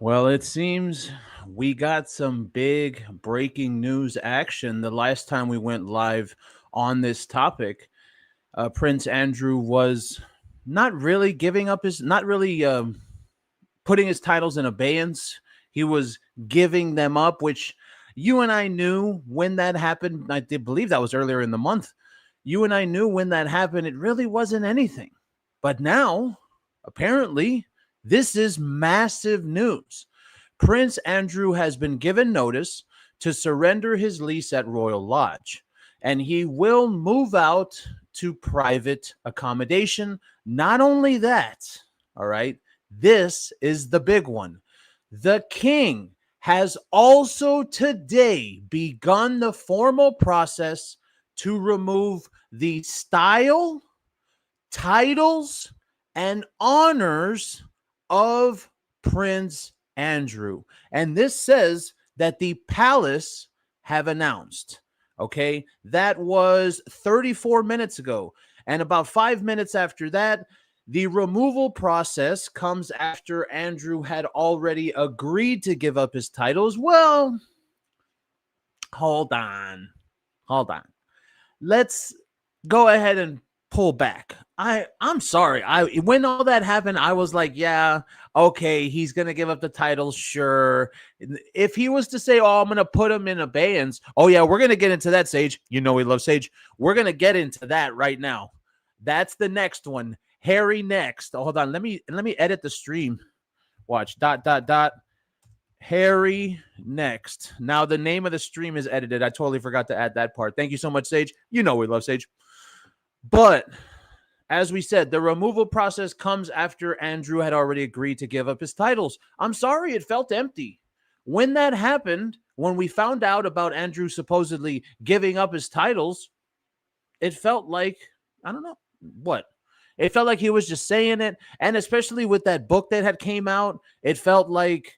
Well, it seems we got some big breaking news action the last time we went live on this topic. Prince Andrew was not really giving up his, not really putting his titles in abeyance. He was giving them up, which you and I knew when that happened. I did believe that was earlier in the month. You and I knew when that happened, it really wasn't anything. But now, apparently, this is massive news. Prince Andrew has been given notice to surrender his lease at Royal Lodge, and he will move out to private accommodation. Not only that, all right, this is the big one. The king has also today begun the formal process to remove the style, titles, and honors of Prince Andrew. And this says that the palace have announced. Okay, that was 34 minutes ago. And about 5 minutes after that, the removal process comes after Andrew had already agreed to give up his titles. Well, hold on. Hold on. Let's go ahead and pull back. I'm sorry. I when all that happened, I was like, yeah, okay, he's gonna give up the title, sure. If he was to say, oh, I'm gonna put him in abeyance, oh yeah, we're gonna get into that, Sage. You know we love Sage. We're gonna get into that right now. That's the next one. Harry next. Oh, hold on. Let me edit the stream. Watch. Dot dot dot. Harry next. Now the name of the stream is edited. I totally forgot to add that part. Thank you so much, Sage. You know we love Sage. But as we said, the removal process comes after Andrew had already agreed to give up his titles. I'm sorry, it felt empty. When that happened, when we found out about Andrew supposedly giving up his titles, it felt like, I don't know what. It felt like he was just saying it. And especially with that book that had came out, it felt like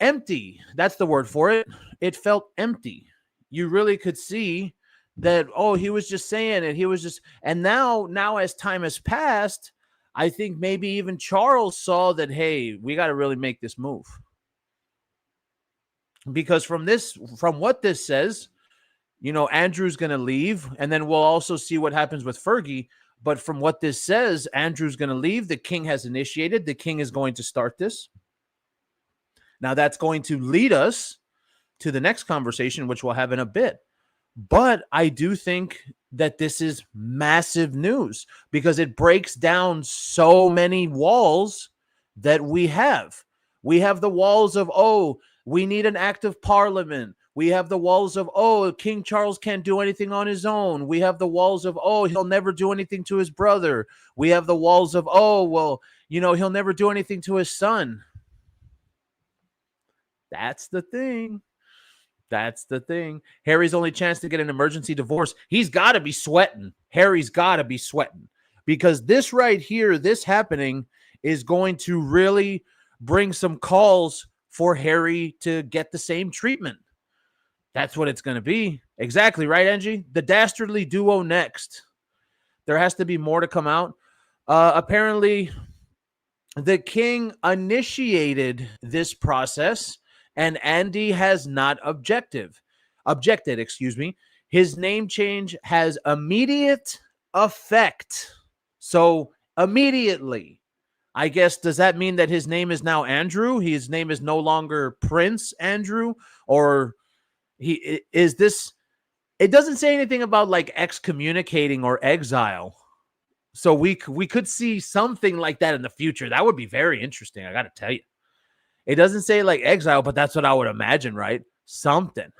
empty. That's the word for it. It felt empty. You really could see that, oh, he was just saying it. He was just, and now as time has passed, I think maybe even Charles saw that, hey, we got to really make this move. Because from what this says, Andrew's going to leave, and then we'll also see what happens with Fergie. But from what this says, Andrew's going to leave. The king has initiated. The king is going to start this. Now, that's going to lead us to the next conversation, which we'll have in a bit. But I do think that this is massive news because it breaks down so many walls that we have. We have the walls of, oh, we need an act of parliament. We have the walls of, oh, King Charles can't do anything on his own. We have the walls of, oh, he'll never do anything to his brother. We have the walls of, oh, well, he'll never do anything to his son. That's the thing. That's the thing. Harry's only chance to get an emergency divorce. He's got to be sweating. Harry's got to be sweating because this right here, this happening is going to really bring some calls for Harry to get the same treatment. That's what it's going to be. Exactly, right, Angie? The dastardly duo next. There has to be more to come out. Apparently, the king initiated this process, and Andy has not objected. His name change has immediate effect. So immediately, I guess, does that mean that his name is now Andrew? His name is no longer Prince Andrew, or he is this? It doesn't say anything about like excommunicating or exile. So we could see something like that in the future. That would be very interesting. I got to tell you. It doesn't say like exile, but that's what I would imagine, right? Something.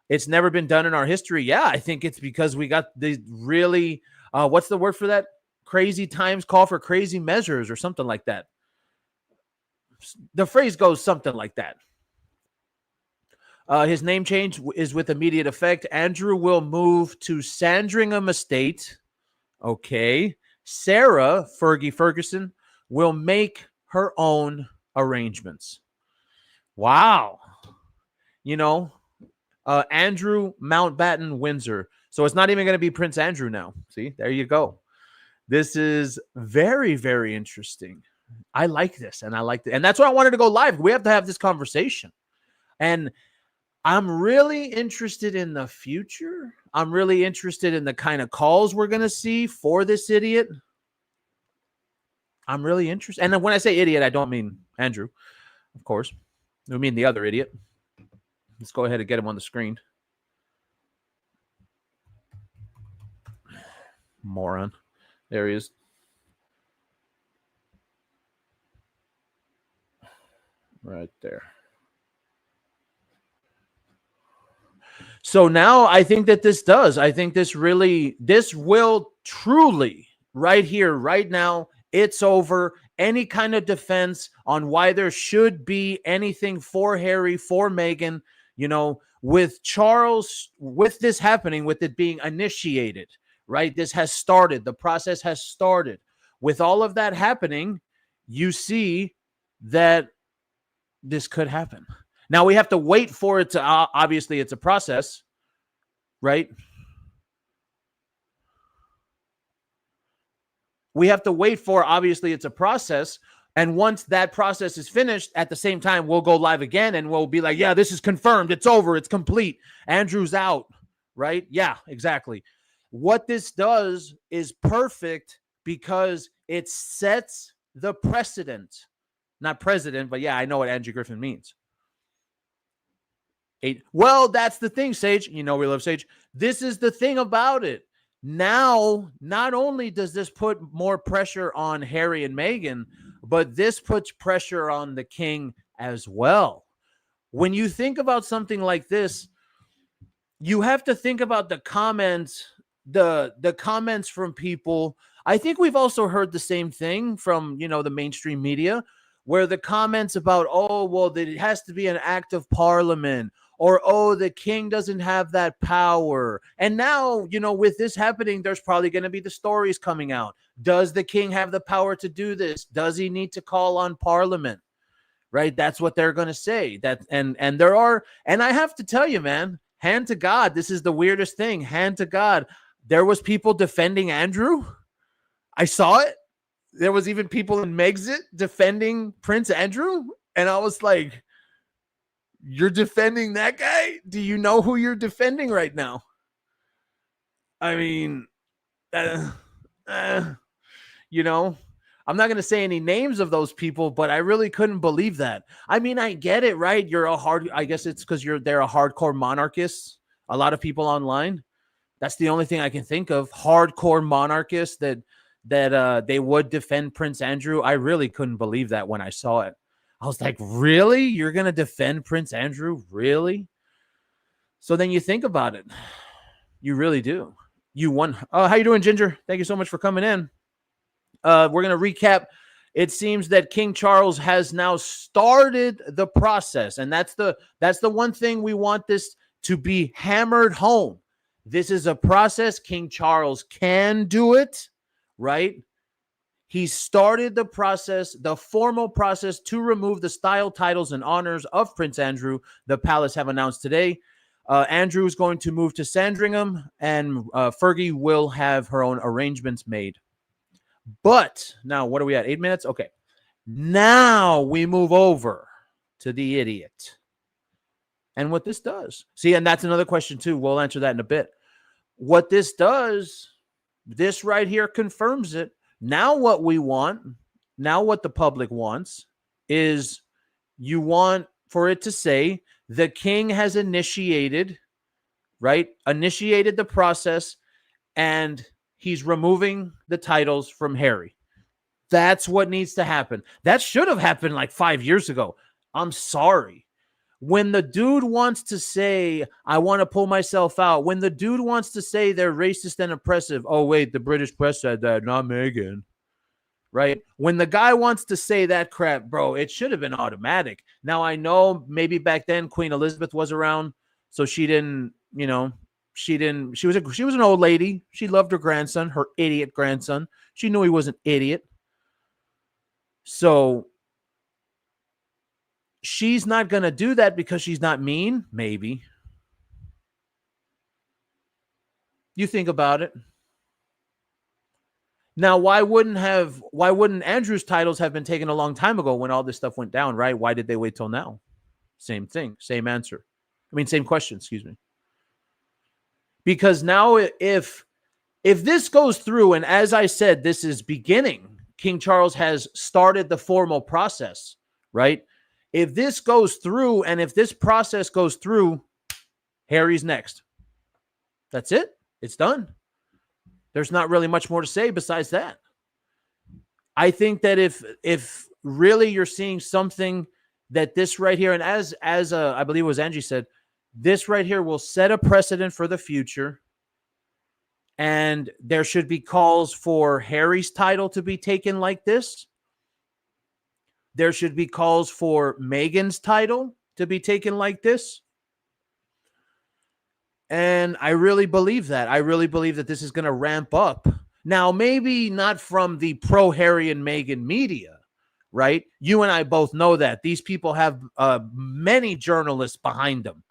It's never been done in our history. Yeah, I think it's because we got the really, what's the word for that? Crazy times call for crazy measures or something like that. The phrase goes something like that. His name change is with immediate effect. Andrew will move to Sandringham Estate. Okay. Sarah, Fergie Ferguson, will make her own arrangements. Wow. Andrew Mountbatten Windsor. So it's not even going to be Prince Andrew now. See, there you go. This is very, very interesting. I like this, and I like it. And that's why I wanted to go live. We have to have this conversation. And I'm really interested in the future. I'm really interested in the kind of calls we're going to see for this idiot. I'm really interested. And when I say idiot, I don't mean Andrew, of course. I mean the other idiot. Let's go ahead and get him on the screen. Moron. There he is. Right there. So now I think that this does. I think this will truly, right here, right now, it's over. Any kind of defense on why there should be anything for Harry, for Meghan, with Charles, with this happening, with it being initiated, right? This has started. The process has started. With all of that happening, you see that this could happen. Now we have to wait for it to, obviously it's a process, right? We have to wait for, obviously it's a process. And once that process is finished, at the same time, we'll go live again and we'll be like, yeah, this is confirmed. It's over. It's complete. Andrew's out, right? Yeah, exactly. What this does is perfect because it sets the precedent. Not president, but yeah, I know what Andrew Griffin means. Well, that's the thing, Sage. We love Sage. This is the thing about it. Now, not only does this put more pressure on Harry and Meghan, but this puts pressure on the king as well. When you think about something like this, you have to think about the comments, the comments from people. I think we've also heard the same thing from, the mainstream media, where the comments about, oh, well, that it has to be an act of parliament, or, oh, the king doesn't have that power. And now, with this happening, there's probably going to be the stories coming out. Does the king have the power to do this? Does he need to call on parliament? Right? That's what they're going to say. And there are, and I have to tell you, man, hand to God, this is the weirdest thing. Hand to God. There was people defending Andrew. I saw it. There was even people in Megxit defending Prince Andrew. And I was like, you're defending that guy? Do you know who you're defending right now? I mean, I'm not going to say any names of those people, but I really couldn't believe that. I mean, I get it, right? I guess it's because they're a hardcore monarchist. A lot of people online. That's the only thing I can think of. Hardcore monarchists that they would defend Prince Andrew. I really couldn't believe that when I saw it. I was like, really? You're going to defend Prince Andrew? Really? So then you think about it. You really do. You won. How you doing, Ginger? Thank you so much for coming in. We're going to recap. It seems that King Charles has now started the process. And that's the one thing we want this to be hammered home. This is a process. King Charles can do it, right? He started the process, the formal process to remove the style, titles, and honors of Prince Andrew. The palace have announced today. Andrew is going to move to Sandringham, and Fergie will have her own arrangements made. But now, what are we at? 8 minutes? Okay. Now we move over to the idiot. And what this does. See, and that's another question too. We'll answer that in a bit. What this does, this right here confirms it. Now what we want, now what the public wants is you want for it to say the king has initiated, right? Initiated the process and he's removing the titles from Harry. That's what needs to happen. That should have happened like 5 years ago. I'm sorry. When the dude wants to say, I want to pull myself out, when the dude wants to say they're racist and oppressive, oh, wait, the British press said that, not Meghan, right? When the guy wants to say that crap, bro, it should have been automatic. Now, I know maybe back then Queen Elizabeth was around, so she didn't, she was an old lady. She loved her grandson, her idiot grandson. She knew he was an idiot. So she's not going to do that because she's not mean, maybe. You think about it. Now, why wouldn't Andrew's titles have been taken a long time ago when all this stuff went down, right? Why did they wait till now? Same thing, same answer. I mean, same question, excuse me. Because now if this goes through, and as I said, this is beginning, King Charles has started the formal process, right? If this goes through and if this process goes through, Harry's next. That's it. It's done. There's not really much more to say besides that. I think that if really you're seeing something that this right here, and as I believe it was Angie said, this right here will set a precedent for the future. And there should be calls for Harry's title to be taken like this. There should be calls for Meghan's title to be taken like this. And I really believe that. I really believe that this is going to ramp up. Now, maybe not from the pro-Harry and Meghan media, right? You and I both know that. These people have many journalists behind them.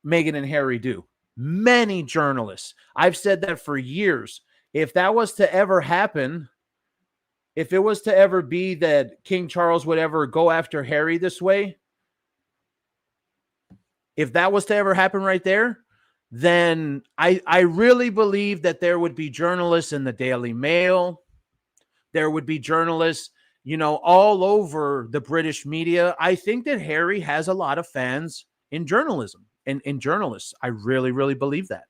Meghan and Harry do. Many journalists. I've said that for years. If that was to ever happen, if it was to ever be that King Charles would ever go after Harry this way, if that was to ever happen right there, then I really believe that there would be journalists in the Daily Mail. There would be journalists, all over the British media. I think that Harry has a lot of fans in journalism and in journalists. I really, really believe that.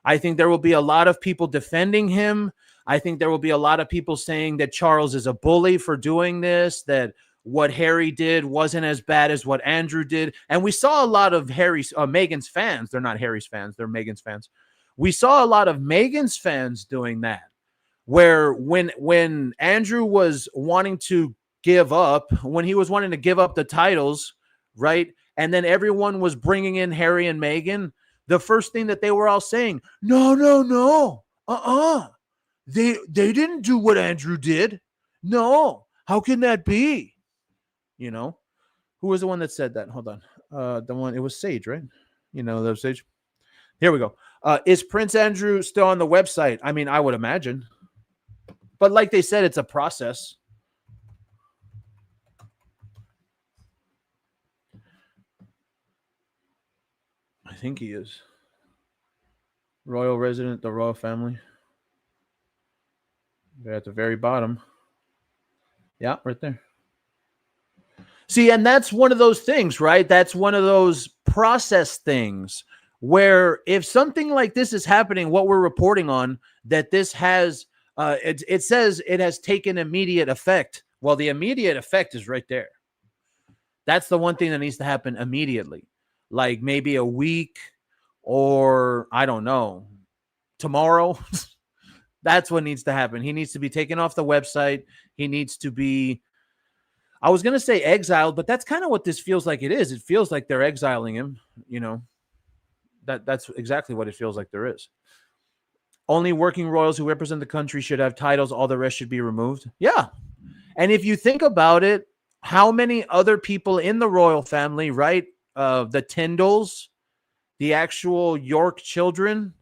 I think there will be a lot of people defending him. I think there will be a lot of people saying that Charles is a bully for doing this, that what Harry did wasn't as bad as what Andrew did. And we saw a lot of Meghan's fans. They're not Harry's fans. They're Meghan's fans. We saw a lot of Meghan's fans doing that, where when Andrew was wanting to give up, when he was wanting to give up the titles, right? And then everyone was bringing in Harry and Meghan. The first thing that they were all saying, no. They didn't do what Andrew did. No. How can that be? Who was the one that said that? Hold on. The one, it was Sage, right? That was Sage. Here we go. Is Prince Andrew still on the website? I mean, I would imagine. But like they said, it's a process. I think he is. Royal resident, the royal family. They're at the very bottom. Yeah, right there. See, and that's one of those things, right? That's one of those process things where if something like this is happening, what we're reporting on, that this has, it says it has taken immediate effect. Well, the immediate effect is right there. That's the one thing that needs to happen immediately. Like maybe a week or, I don't know, tomorrow. That's what needs to happen. He needs to be taken off the website. He needs to be, I was going to say exiled, but that's kind of what this feels like it is. It feels like they're exiling him, That's exactly what it feels like there is. Only working royals who represent the country should have titles. All the rest should be removed. Yeah. And if you think about it, how many other people in the royal family, right? The Tyndalls, the actual York children,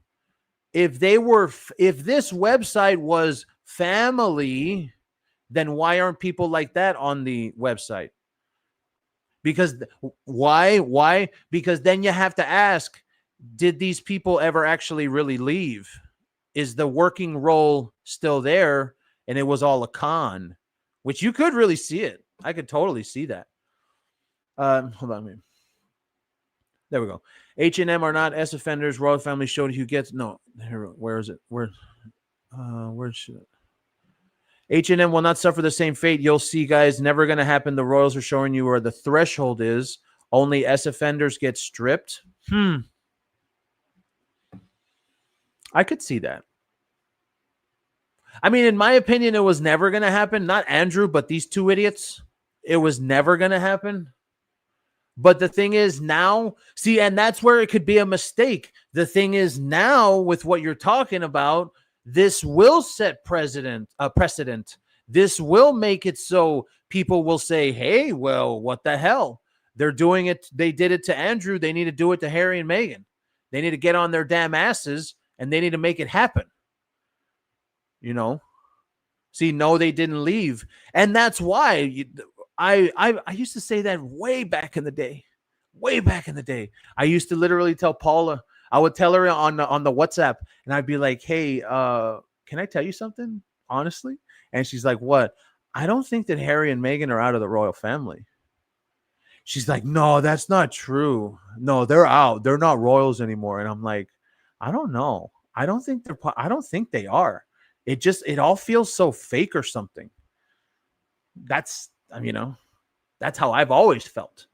if this website was family, then why aren't people like that on the website? Because why? Because then you have to ask, did these people ever actually really leave? Is the working role still there? And it was all a con, which you could really see it. I could totally see that. Hold on. There we go. H&M are not S offenders. Royal family showed who gets, no, where is it? Where's it? H&M will not suffer the same fate. You'll see, guys, never going to happen. The royals are showing you where the threshold is. Only S offenders get stripped. I could see that. I mean, in my opinion, it was never going to happen. Not Andrew, but these two idiots. It was never going to happen. But the thing is now, see, and that's where it could be a mistake. The thing is now, with what you're talking about, this will set precedent. This will make it so people will say, hey, well, what the hell? They're doing it. They did it to Andrew. They need to do it to Harry and Meghan. They need to get on their damn asses and they need to make it happen. you know. See, no, they didn't leave. And that's why I used to say that way back in the day. Way back in the day. I used to literally tell Paula, I would tell her on the WhatsApp, and I'd be like, "Hey, can I tell you something honestly?" And she's like, "What?" I don't think that Harry and Meghan are out of the royal family. She's like, "No, that's not true. No, they're out. They're not royals anymore." And I'm like, "I don't know. I don't think they are. It all feels so fake or something." That's that's how I've always felt.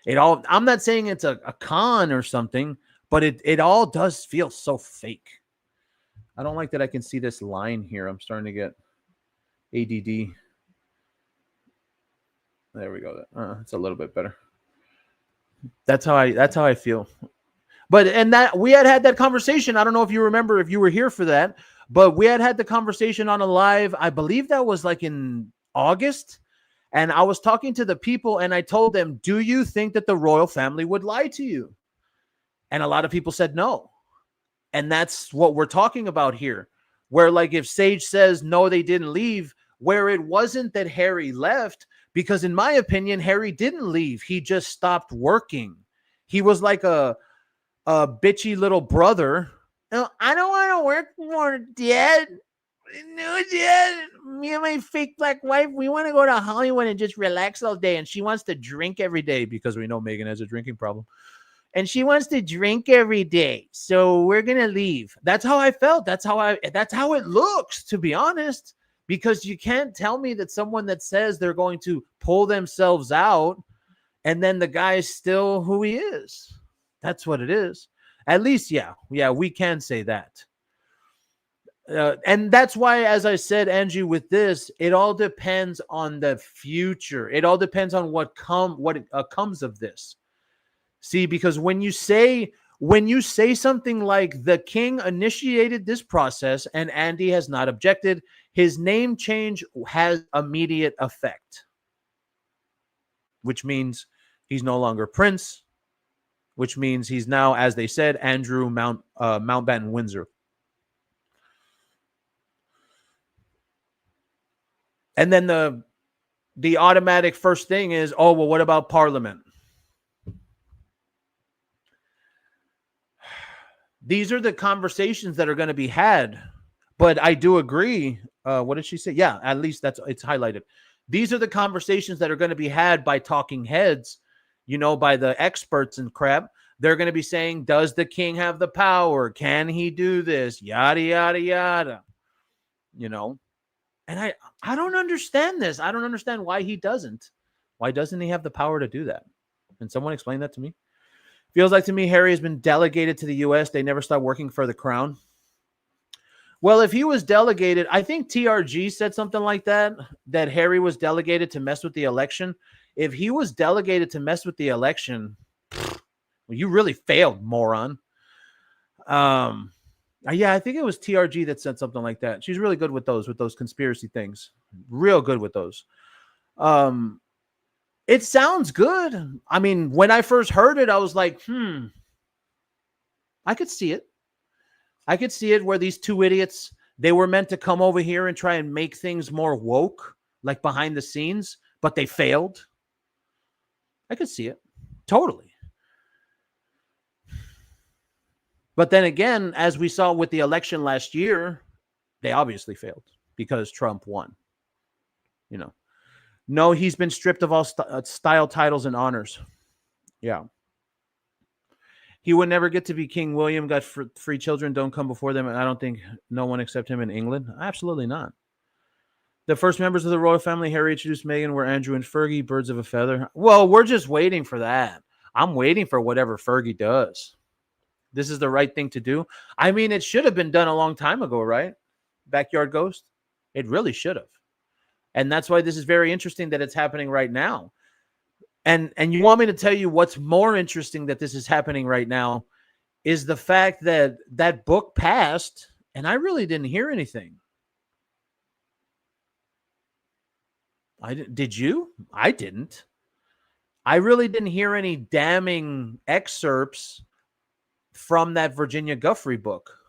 I'm not saying it's a con or something, but it all does feel so fake. I don't like that I can see this line here. I'm starting to get ADD. There we go. It's a little bit better. That's how I feel. But and that we had that conversation. I don't know if you remember, if you were here for that, but we had the conversation on a live. I believe that was like in August. And I was talking to the people and I told them, "Do you think that the royal family would lie to you?" And a lot of people said no. And that's what we're talking about here. Where, like, if Sage says no, they didn't leave, where it wasn't that Harry left, because in my opinion, Harry didn't leave. He just stopped working. He was like a bitchy little brother. "No, I don't want to work more, Dad. No, Dad. Me and my fake black wife, we want to go to Hollywood and just relax all day. And she wants to drink every day," because we know Meghan has a drinking problem. "And she wants to drink every day. So we're going to leave." That's how I felt. That's how it looks, to be honest. Because you can't tell me that someone that says they're going to pull themselves out and then the guy is still who he is. That's what it is. At least, yeah, we can say that. And that's why, as I said, Angie, with this, it all depends on the future. It all depends on what comes of this. See, because when you say something like the king initiated this process and Andy has not objected, his name change has immediate effect, which means he's no longer Prince, which means he's now, as they said, Andrew Mountbatten Windsor. And then the automatic first thing is, oh, well, what about Parliament? These are the conversations that are going to be had. But I do agree. What did she say? Yeah, at least it's highlighted. These are the conversations that are going to be had by talking heads, by the experts and crap. They're going to be saying, does the king have the power? Can he do this? Yada, yada, yada. And I don't understand this. I don't understand why he doesn't. Why doesn't he have the power to do that? Can someone explain that to me? Feels like to me Harry has been delegated to the U.S. They never stop working for the crown. Well, if he was delegated, I think TRG said something like that Harry was delegated to mess with the election. If he was delegated to mess with the election, well, you really failed, moron. Yeah, I think it was TRG that said something like that. She's really good with those conspiracy things. Real good with those. It sounds good. I mean, when I first heard it, I was like, I could see it. I could see it where these two idiots, they were meant to come over here and try and make things more woke, like behind the scenes, but they failed. I could see it. Totally. But then again, as we saw with the election last year, they obviously failed because Trump won. No, he's been stripped of all style, titles, and honors. Yeah. He would never get to be King William, got free children, don't come before them, and I don't think no one except him in England. Absolutely not. The first members of the royal family Harry introduced Meghan were Andrew and Fergie, birds of a feather. Well, we're just waiting for that. I'm waiting for whatever Fergie does. This is the right thing to do. I mean, it should have been done a long time ago, right? Backyard Ghost. It really should have. And that's why this is very interesting that it's happening right now. And you want me to tell you what's more interesting that this is happening right now is the fact that that book passed and I really didn't hear anything. Did you? I didn't. I really didn't hear any damning excerpts from that Virginia Giuffre book.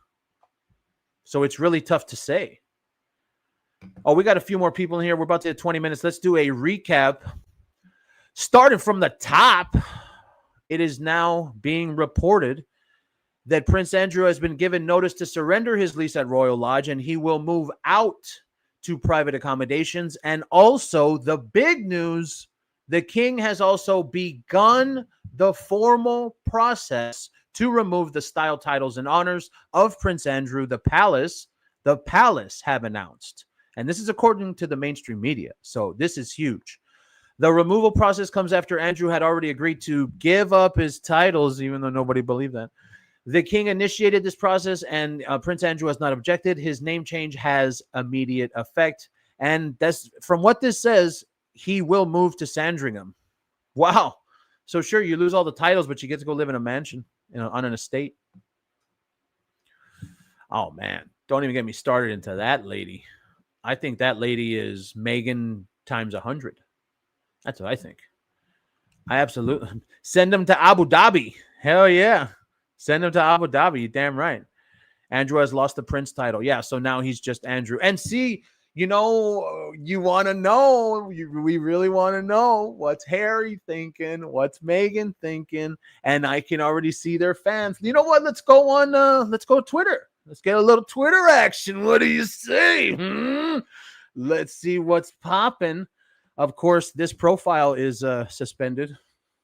So it's really tough to say. Oh, we got a few more people in here. We're about to hit 20 minutes. Let's do a recap. Starting from the top, it is now being reported that Prince Andrew has been given notice to surrender his lease at Royal Lodge, and he will move out to private accommodations. And also, the big news, the king has also begun the formal process to remove the style, titles, and honors of Prince Andrew. The palace have announced. And this is according to the mainstream media. So this is huge. The removal process comes after Andrew had already agreed to give up his titles, even though nobody believed that. The king initiated this process, and Prince Andrew has not objected. His name change has immediate effect. And that's from what this says, he will move to Sandringham. Wow. So sure, you lose all the titles, but you get to go live in a mansion, on an estate. Oh, man. Don't even get me started into that lady. I think that lady is Meghan times 100. That's what I think. I absolutely send him to Abu Dhabi. Hell yeah. Send him to Abu Dhabi. You're damn right. Andrew has lost the prince title. Yeah, so now he's just Andrew. And see, you want to know, we really want to know what's Harry thinking, what's Meghan thinking, and I can already see their fans. You know what? Let's go Twitter. Let's get a little Twitter action. What do you say? Let's see what's popping. Of course, this profile is suspended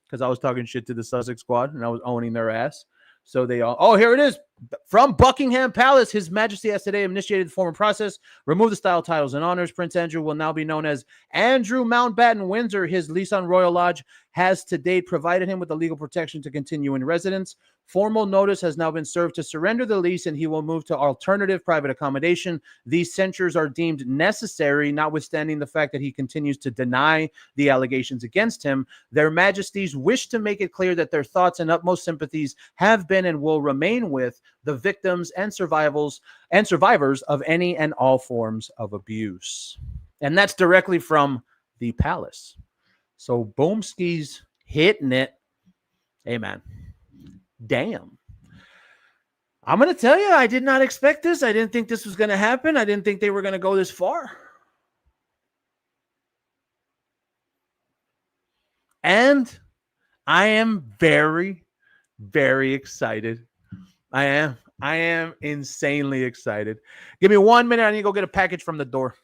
because I was talking shit to the Sussex squad and I was owning their ass. So they all, oh, here it is. From Buckingham Palace, His Majesty has today initiated the formal process, remove the style, titles, and honors. Prince Andrew will now be known as Andrew Mountbatten Windsor. His lease on Royal Lodge has to date provided him with the legal protection to continue in residence. Formal notice has now been served to surrender the lease, and he will move to alternative private accommodation. These censures are deemed necessary, notwithstanding the fact that he continues to deny the allegations against him. Their Majesties wish to make it clear that their thoughts and utmost sympathies have been and will remain with the victims and survivors of any and all forms of abuse. And that's directly from the palace. So Boomski's hitting it. Hey, man. Damn. I'm going to tell you, I did not expect this. I didn't think this was going to happen. I didn't think they were going to go this far. And I am very, very excited. I am insanely excited. Give me 1 minute. I need to go get a package from the door.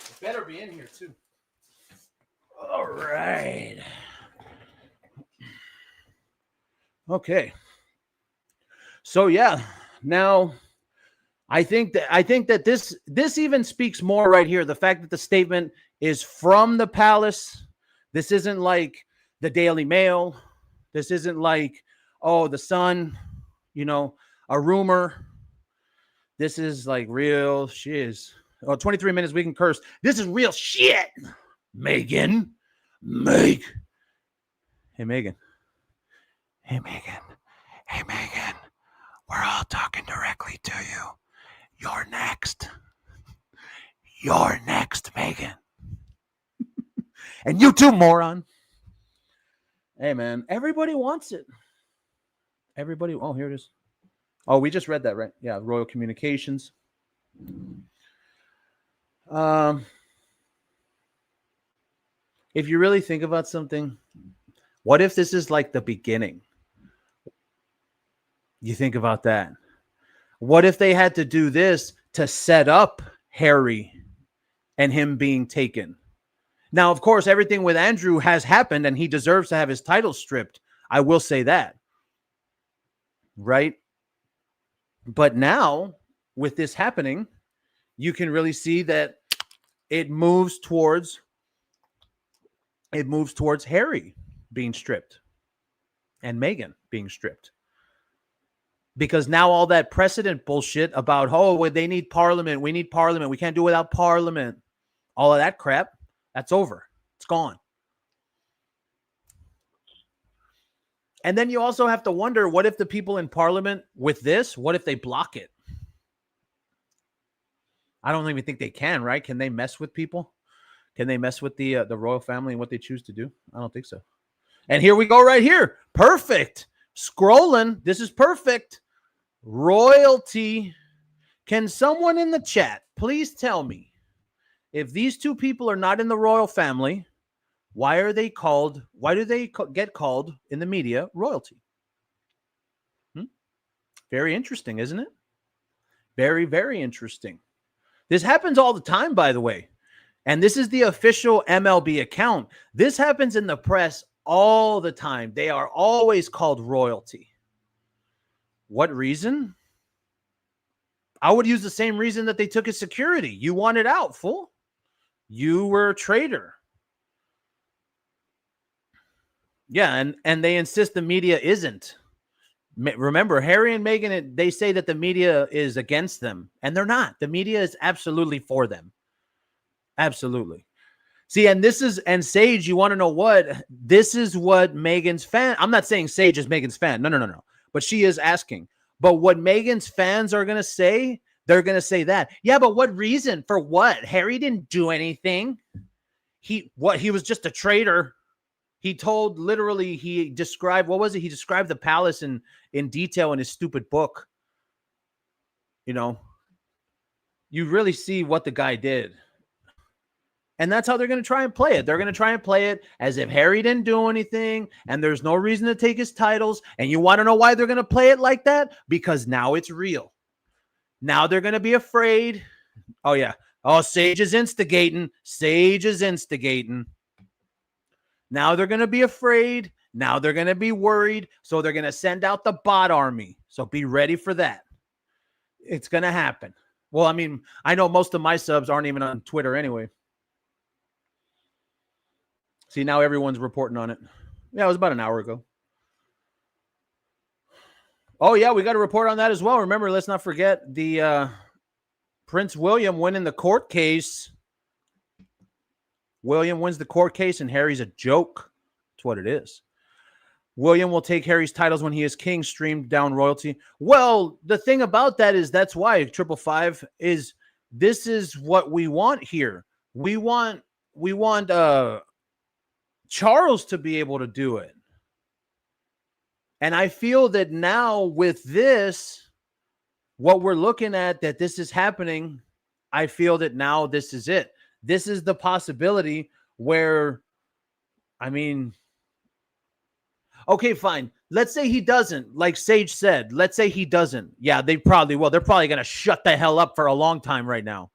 It better be in here too. All right. Okay. So yeah, now I think that this even speaks more right here. The fact that the statement is from the palace. This isn't like the Daily Mail. This isn't like, oh, the Sun, a rumor. This is like real shiz. Oh, 23 minutes, we can curse. This is real shit. Meghan. Hey, Meghan. Hey, Meghan. Hey, Meghan. We're all talking directly to you. You're next. You're next, Meghan. And you too, moron. Hey, man. Everybody wants it. Everybody. Oh, here it is. Oh, we just read that, right? Yeah, Royal Communications. If you really think about something, what if this is like the beginning? You think about that. What if they had to do this to set up Harry and him being taken? Now, of course, everything with Andrew has happened and he deserves to have his title stripped. I will say that. Right? But now, with this happening, you can really see that it moves towards Harry being stripped and Meghan being stripped. Because now all that precedent bullshit about, oh, they need parliament. We need parliament. We can't do without parliament. All of that crap, that's over. It's gone. And then you also have to wonder, what if the people in parliament with this, what if they block it? I don't even think they can, right? Can they mess with people? Can they mess with the royal family and what they choose to do? I don't think so. And here we go right here. Perfect. Scrolling. This is perfect. Royalty. Can someone in the chat please tell me if these two people are not in the royal family, why are they called? Why do they get called in the media royalty? Very interesting, isn't it? Very, very interesting. This happens all the time, by the way. And this is the official MLB account. This happens in the press all the time. They are always called royalty. What reason? I would use the same reason that they took his security. You wanted out, fool. You were a traitor. Yeah, and they insist the media isn't. Remember, Harry and Meghan, they say that the media is against them, and they're not. The media is absolutely for them. Absolutely. See, and Sage, you want to know what? This is what Meghan's fan. I'm not saying Sage is Meghan's fan. No. But she is asking. But what Meghan's fans are going to say, they're going to say that. Yeah, but what reason? For what? Harry didn't do anything. He was just a traitor. He told, literally, he described, what was it? He described the palace in detail in his stupid book. You know, you really see what the guy did. And that's how they're going to try and play it. They're going to try and play it as if Harry didn't do anything and there's no reason to take his titles. And you want to know why they're going to play it like that? Because now it's real. Now they're going to be afraid. Oh, yeah. Oh, Sage is instigating. Sage is instigating. Now they're going to be afraid. Now they're going to be worried. So they're going to send out the bot army. So be ready for that. It's going to happen. Well, I mean, I know most of my subs aren't even on Twitter anyway. See, now everyone's reporting on it. Yeah, it was about an hour ago. Oh, yeah, we got to report on that as well. Remember, let's not forget the Prince William winning the court case. William wins the court case, and Harry's a joke. That's what it is. William will take Harry's titles when he is king, streamed down royalty. Well, the thing about that is that's why 555 is this is what we want here. We want Charles to be able to do it. And I feel that now with this, what we're looking at, that this is happening, I feel that now this is it. This is the possibility where, I mean, okay, fine. Let's say he doesn't, like Sage said. Let's say he doesn't. Yeah, they probably will. They're probably going to shut the hell up for a long time right now.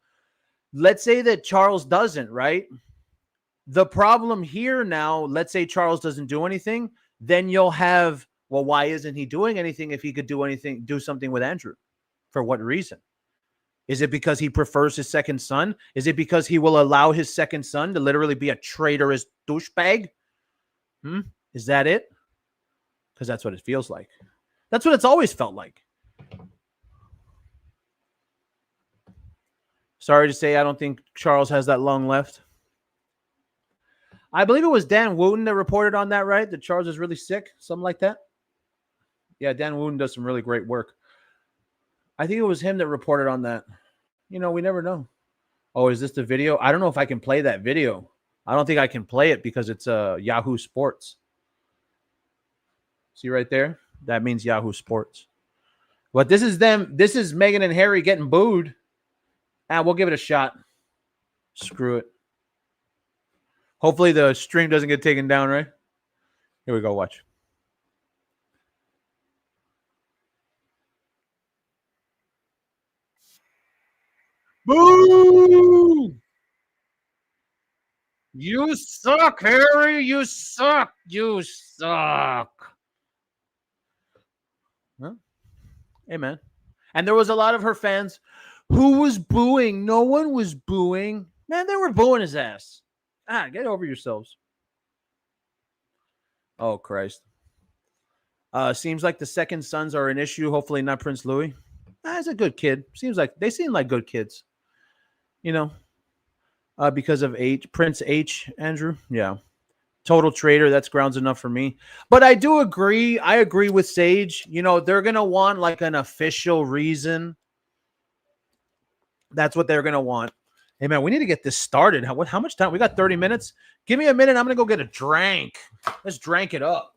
Let's say that Charles doesn't, right? The problem here now, let's say Charles doesn't do anything, then you'll have, well, why isn't he doing anything if he could do something with Andrew? For what reason? Is it because he prefers his second son? Is it because he will allow his second son to literally be a traitorous douchebag? Is that it? Because that's what it feels like. That's what it's always felt like. Sorry to say, I don't think Charles has that long left. I believe it was Dan Wooten that reported on that, right? That Charles is really sick, something like that. Yeah, Dan Wooten does some really great work. I think it was him that reported on that. You know, we never know. Oh, is this the video? I don't know if I can play that video. I don't think I can play it because it's Yahoo Sports. See right there? That means Yahoo Sports. But this is them. This is Meghan and Harry getting booed. We'll give it a shot. Screw it. Hopefully the stream doesn't get taken down, right? Here we go. Watch. Boo! You suck, Harry. You suck. You suck. Huh? Hey, man. And there was a lot of her fans who was booing. No one was booing. Man, they were booing his ass. Get over yourselves. Oh, Christ. Seems like the second sons are an issue. Hopefully not Prince Louis. He's a good kid. They seem like good kids. You know, because of Prince H, Andrew. Yeah. Total traitor. That's grounds enough for me. But I do agree. I agree with Sage. You know, they're going to want like an official reason. That's what they're going to want. Hey, man, we need to get this started. How much time? We got 30 minutes. Give me a minute. I'm going to go get a drink. Let's drink it up.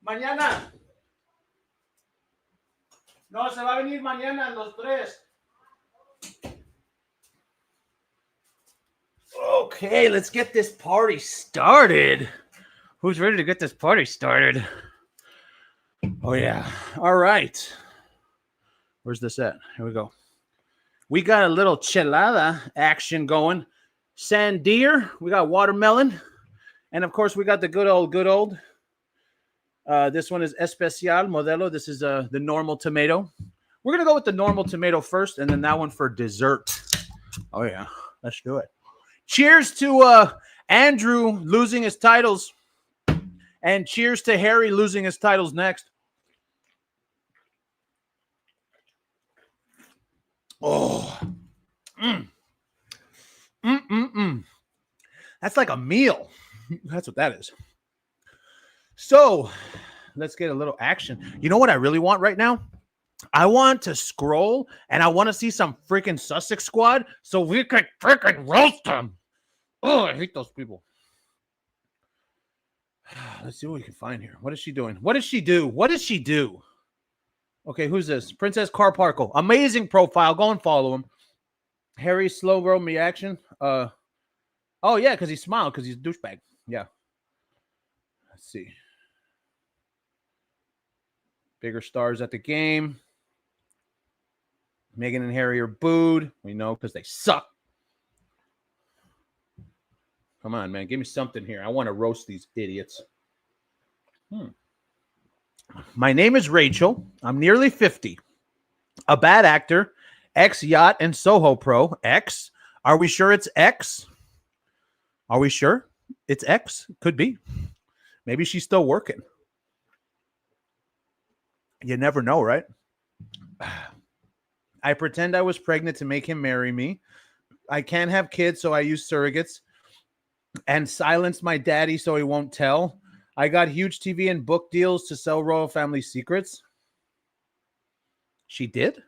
Mañana. No, se va a venir mañana los tres. Okay, let's get this party started. Who's ready to get this party started? Oh, yeah. All right. Where's this at? Here we go. We got a little chelada action going. Sandier. We got watermelon. And, of course, we got the good old. This one is Especial Modelo. This is the normal tomato. We're going to go with the normal tomato first, and then that one for dessert. Oh, yeah. Let's do it. Cheers to Andrew losing his titles. And cheers to Harry losing his titles next. Oh. That's like a meal. That's what that is. So, let's get a little action. You know what I really want right now? I want to scroll, and I want to see some freaking Sussex Squad so we can freaking roast them. Oh, I hate those people. Let's see what we can find here. What is she doing? What does she do? What does she do? Okay, who's this? Princess Carparkle. Amazing profile. Go and follow him. Harry slow-roll reaction. Oh, yeah, because he smiled because he's a douchebag. Yeah. Let's see. Bigger stars at the game. Meghan and Harry are booed. We know because they suck. Come on, man. Give me something here. I want to roast these idiots. My name is Rachel. I'm nearly 50. A bad actor. Ex-yacht and Soho pro. X. Are we sure it's X? Are we sure it's X? Could be. Maybe she's still working. You never know, right? I pretend I was pregnant to make him marry me. I can't have kids, so I use surrogates. And silenced my daddy so he won't tell. I got huge TV and book deals to sell royal family secrets. She did?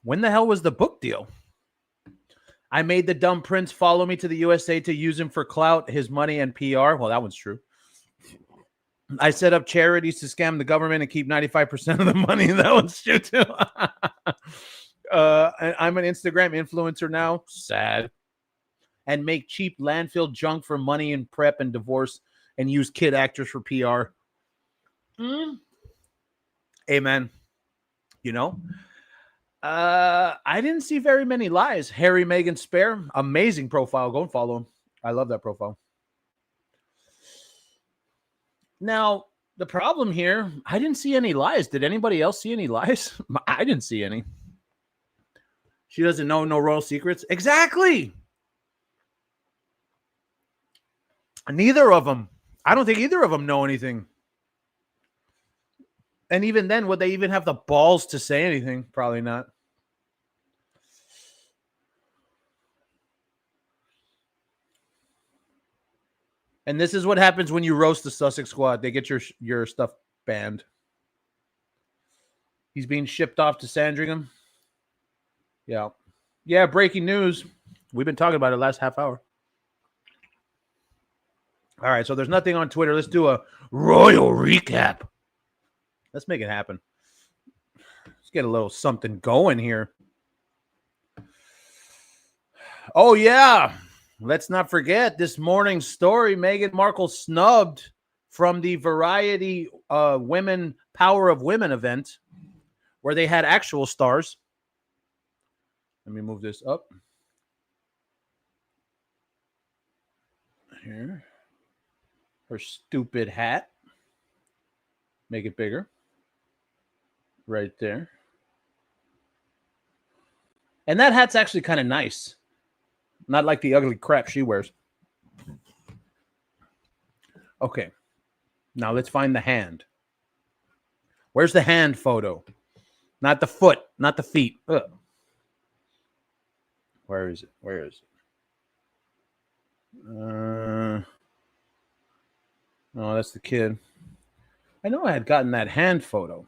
When the hell was the book deal? I made the dumb prince follow me to the USA to use him for clout, his money, and PR. Well, that one's true. I set up charities to scam the government and keep 95% of the money. That one's true, too. I'm an Instagram influencer now. Sad. And make cheap landfill junk for money and prep and divorce and use kid actors for PR. Amen. You know? I didn't see very many lies. Harry, Meghan, Spare. Amazing profile. Go and follow him. I love that profile. Now, the problem here, I didn't see any lies. Did anybody else see any lies? I didn't see any. She doesn't know no royal secrets. Exactly. Neither of them. I don't think either of them know anything. And even then, would they even have the balls to say anything? Probably not. And this is what happens when you roast the Sussex Squad. They get your stuff banned. He's being shipped off to Sandringham. Yeah. Yeah, breaking news. We've been talking about it last half hour. All right, so there's nothing on Twitter. Let's do a royal recap. Let's make it happen. Let's get a little something going here. Oh, yeah. Let's not forget this morning's story. Meghan Markle snubbed from the Variety Women Power of Women event where they had actual stars. Let me move this up. Here. Her stupid hat. Make it bigger. Right there. And that hat's actually kind of nice. Not like the ugly crap she wears. Okay. Now let's find the hand. Where's the hand photo? Not the foot, not the feet. Ugh. Where is it? Where is it? Oh, that's the kid. I know I had gotten that hand photo.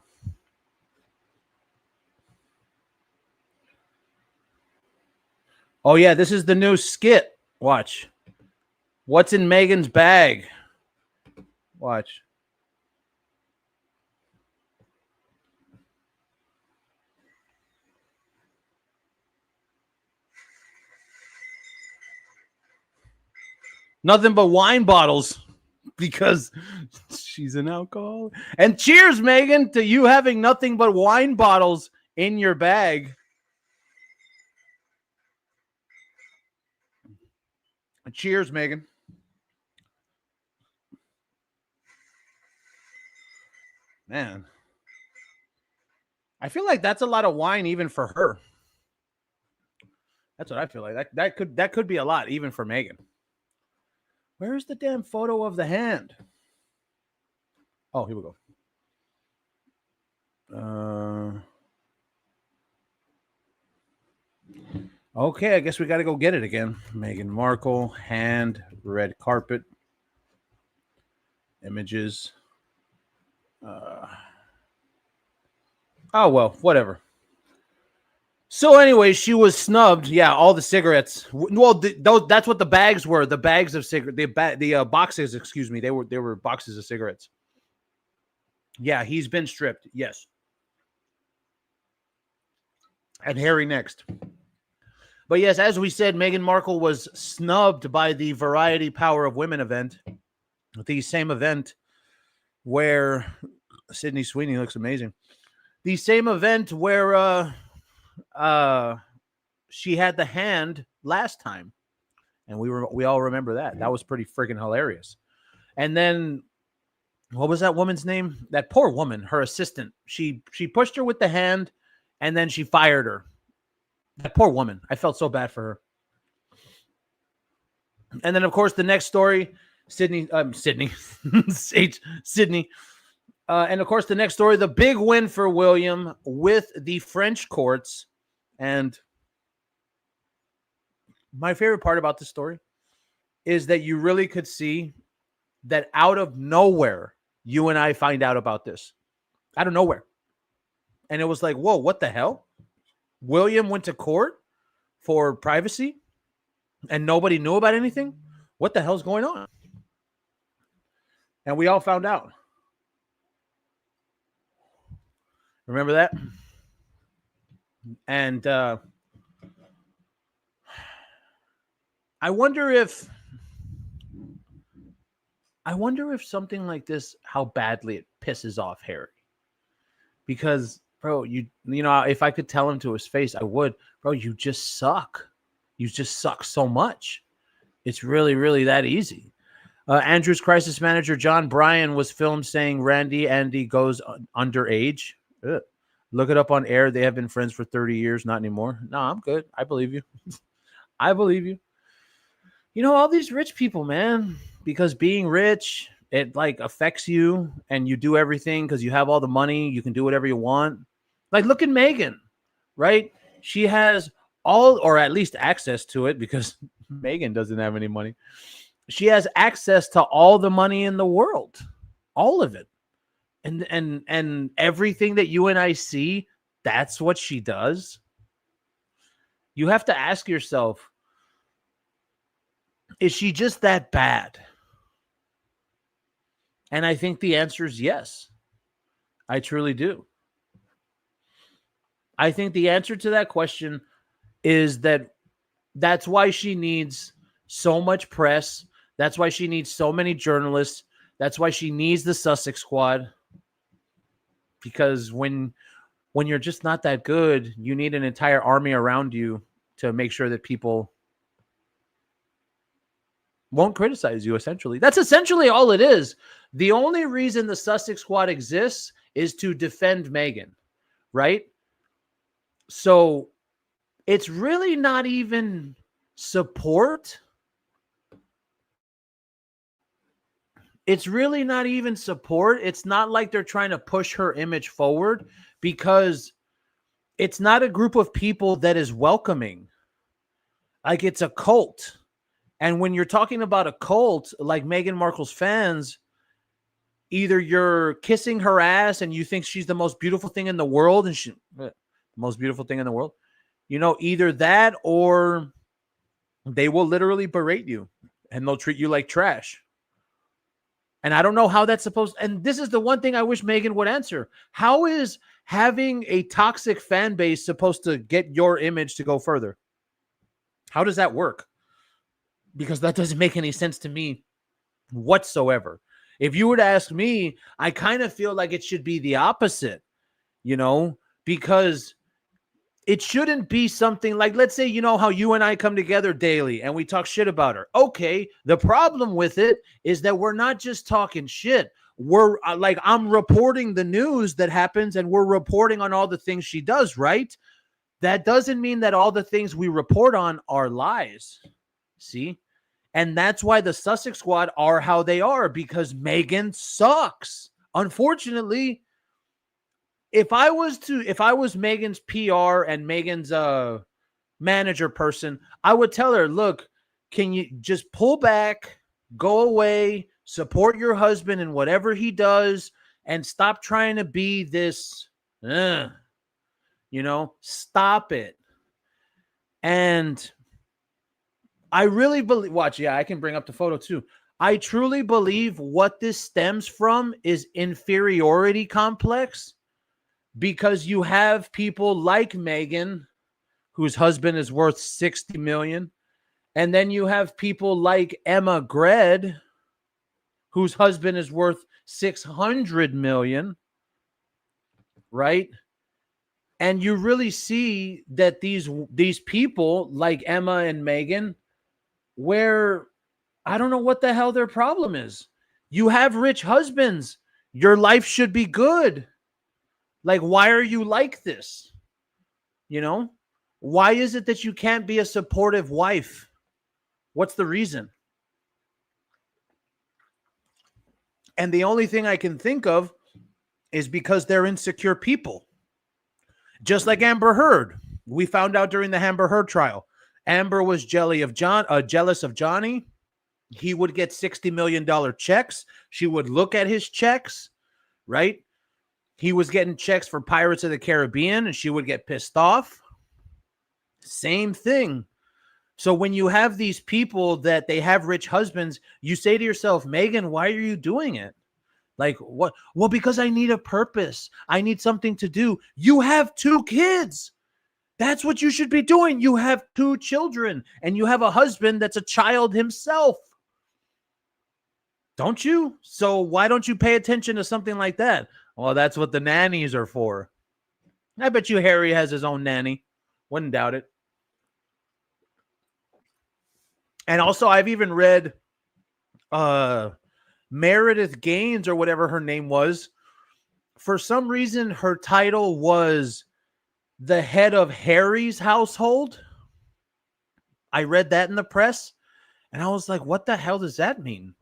Oh, yeah, this is the new skit. Watch. What's in Megan's bag? Watch. Nothing but wine bottles because she's an alcoholic. And cheers, Megan, to you having nothing but wine bottles in your bag. Cheers, Megan. Man, I feel like that's a lot of wine even for her. That's what I feel like. That could be a lot even for Megan. Where's the damn photo of the hand? Oh, here we go. Okay, I guess we got to go get it again. Meghan Markle, hand, red carpet, images. Oh, well, whatever. So anyway, she was snubbed. Yeah, all the cigarettes. Well, that's what the bags were. The bags of cigarettes. The boxes, excuse me. They were boxes of cigarettes. Yeah, he's been stripped. Yes. And Harry next. But yes, as we said, Meghan Markle was snubbed by the Variety Power of Women event. The same event where Sydney Sweeney looks amazing. The same event where she had the hand last time, and we all remember that. That was pretty freaking hilarious. And then what was that woman's name? That poor woman, her assistant. She pushed her with the hand, and then she fired her. That poor woman. I felt so bad for her. And then, of course, the next story, Sydney. And of course, the next story, the big win for William with the French courts. And my favorite part about this story is that you really could see that out of nowhere, you and I find out about this. Out of nowhere. And it was like, whoa, what the hell? William went to court for privacy and nobody knew about anything? What the hell's going on? And we all found out. Remember that? And I wonder if something like this, how badly it pisses off Harry. Because, bro, you know, if I could tell him to his face, I would. Bro, you just suck. You just suck so much. It's really, really that easy. Andrew's crisis manager, John Bryan, was filmed saying Andy goes underage. Ugh. Look it up on air. They have been friends for 30 years. Not anymore. No, I'm good. I believe you. I believe you. You know, all these rich people, man, because being rich, it like affects you and you do everything because you have all the money. You can do whatever you want. Like, look at Megan, right? She has all, or at least access to it, because Megan doesn't have any money. She has access to all the money in the world, all of it. And everything that you and I see, that's what she does. You have to ask yourself, is she just that bad? And I think the answer is yes. I truly do. I think the answer to that question is that's why she needs so much press. That's why she needs so many journalists. That's why she needs the Sussex Squad. Because when you're just not that good, you need an entire army around you to make sure that people Won't criticize you, essentially. That's essentially all it is. The only reason the Sussex Squad exists is to defend Meghan, right? So it's really not even support. It's really not even support. It's not like they're trying to push her image forward, because it's not a group of people that is welcoming. Like, it's a cult. And when you're talking about a cult, like Meghan Markle's fans, either you're kissing her ass and you think she's the most beautiful thing in the world, and she most beautiful thing in the world, either that, or they will literally berate you and they'll treat you like trash. And I don't know how that's supposed. And this is the one thing I wish Meghan would answer. How is having a toxic fan base supposed to get your image to go further? How does that work? Because that doesn't make any sense to me whatsoever. If you were to ask me, I kind of feel like it should be the opposite, because it shouldn't be something like, let's say, how you and I come together daily and we talk shit about her. Okay. The problem with it is that we're not just talking shit. We're like, I'm reporting the news that happens and we're reporting on all the things she does, right? That doesn't mean that all the things we report on are lies. See? And that's why the Sussex Squad are how they are, because Meghan sucks. Unfortunately, if I was Meghan's PR and Meghan's manager person, I would tell her, look, can you just pull back, go away, support your husband in whatever he does, and stop trying to be this, stop it. And I really believe, I can bring up the photo too. I truly believe what this stems from is inferiority complex, because you have people like Meghan, whose husband is worth $60 million. And then you have people like Emma Grede, whose husband is worth $600 million. Right? And you really see that these people like Emma and Meghan, where I don't know what the hell their problem is. You have rich husbands. Your life should be good. Like, why are you like this? Why is it that you can't be a supportive wife? What's the reason? And the only thing I can think of is because they're insecure people. Just like Amber Heard. We found out during the Amber Heard trial. Amber was jealous of Johnny. He would get $60 million checks. She would look at his checks, right? He was getting checks for Pirates of the Caribbean, and she would get pissed off. Same thing. So when you have these people that they have rich husbands, you say to yourself, Meghan, why are you doing it? Like, what? Well, because I need a purpose. I need something to do. You have 2 kids. That's what you should be doing. You have 2 children, and you have a husband that's a child himself. Don't you? So why don't you pay attention to something like that? Well, that's what the nannies are for. I bet you Harry has his own nanny. Wouldn't doubt it. And also, I've even read Meredith Gaines, or whatever her name was. For some reason, her title was the head of Harry's household. I read that in the press, and I was like, what the hell does that mean?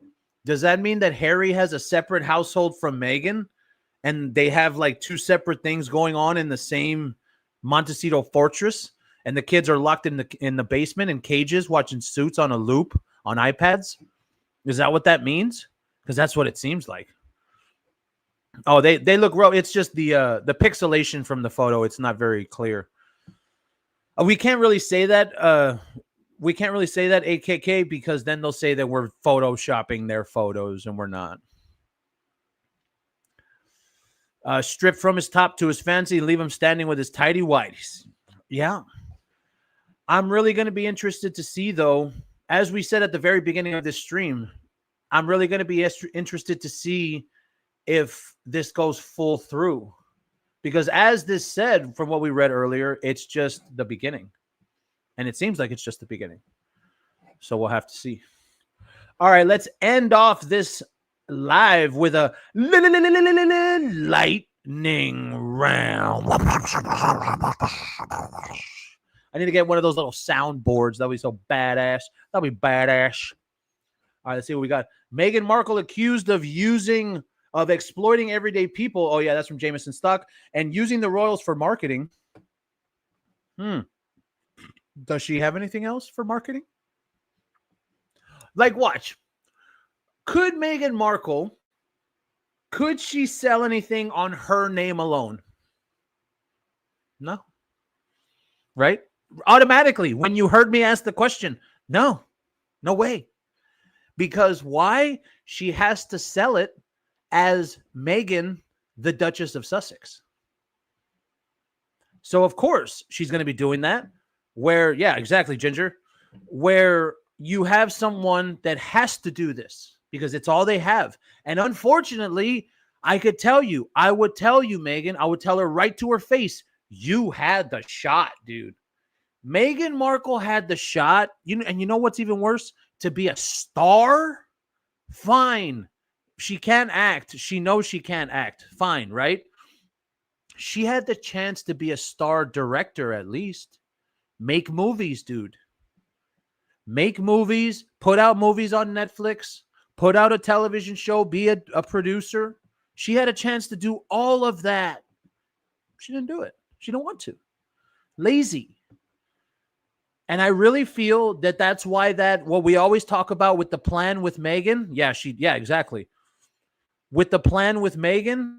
Does that mean that Harry has a separate household from Meghan, and they have like 2 separate things going on in the same Montecito fortress, and the kids are locked in the basement in cages watching Suits on a loop on iPads? Is that what that means? Because that's what it seems like. Oh, they look real. It's just the pixelation from the photo. It's not very clear. We can't really say that. We can't really say that, AKK, because then they'll say that we're photoshopping their photos, and we're not. Stripped from his top to his fancy, leave him standing with his tidy whities. Yeah. I'm really going to be interested to see, though, as we said at the very beginning of this stream, I'm really going to be interested to see if this goes full through. Because as this said, from what we read earlier, it's just the beginning. And it seems like it's just the beginning. So we'll have to see. All right, let's end off this live with a lightning round. I need to get one of those little soundboards. That'd be so badass. That'd be badass. All right, let's see what we got. Meghan Markle accused of exploiting everyday people. Oh, yeah, that's from Jameson Stock. And using the royals for marketing. Does she have anything else for marketing? Like, watch. Could Meghan Markle, could she sell anything on her name alone? No. Right? Automatically, when you heard me ask the question, no way. Because why? She has to sell it as Meghan, the Duchess of Sussex. So, of course, she's going to be doing that. Where, yeah, exactly, Ginger. Where you have someone that has to do this because it's all they have. And unfortunately, I would tell you, Meghan, I would tell her right to her face, you had the shot, dude. Meghan Markle had the shot. And you know what's even worse? To be a star? Fine. She can't act. She knows she can't act. Fine, right? She had the chance to be a star director at least. Make movies, dude. Make movies. Put out movies on Netflix. Put out a television show. Be a producer. She had a chance to do all of that. She didn't do it. She don't want to. Lazy. And I really feel that that's why what we always talk about with the plan with Meghan. Yeah, exactly. With the plan with Meghan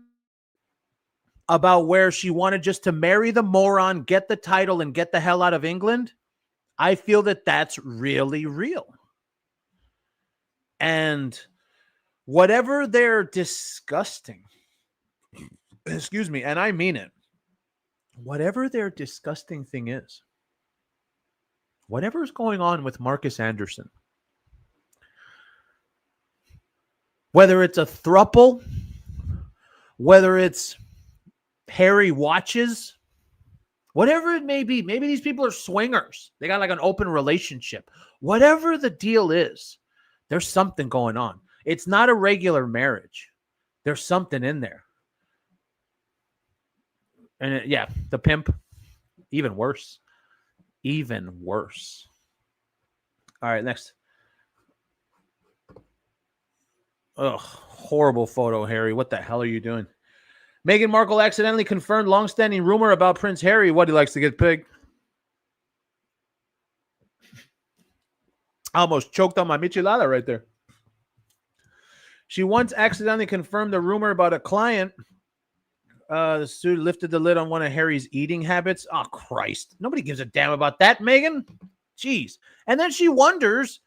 about where she wanted just to marry the moron, get the title, and get the hell out of England. I feel that that's really real. And whatever they're disgusting, excuse me, and I mean it, whatever their disgusting thing is, whatever's going on with Marcus Anderson, whether it's a throuple, whether it's Harry watches, whatever it may be, maybe these people are swingers. They got like an open relationship. Whatever the deal is, there's something going on. It's not a regular marriage. There's something in there. And the pimp, even worse. Even worse. All right, next. Ugh, horrible photo, Harry. What the hell are you doing? Meghan Markle accidentally confirmed long-standing rumor about Prince Harry. What, he likes to get pig? I almost choked on my michelada right there. She once accidentally confirmed the rumor about a client. The student lifted the lid on one of Harry's eating habits. Oh, Christ. Nobody gives a damn about that, Meghan. Jeez. And then she wonders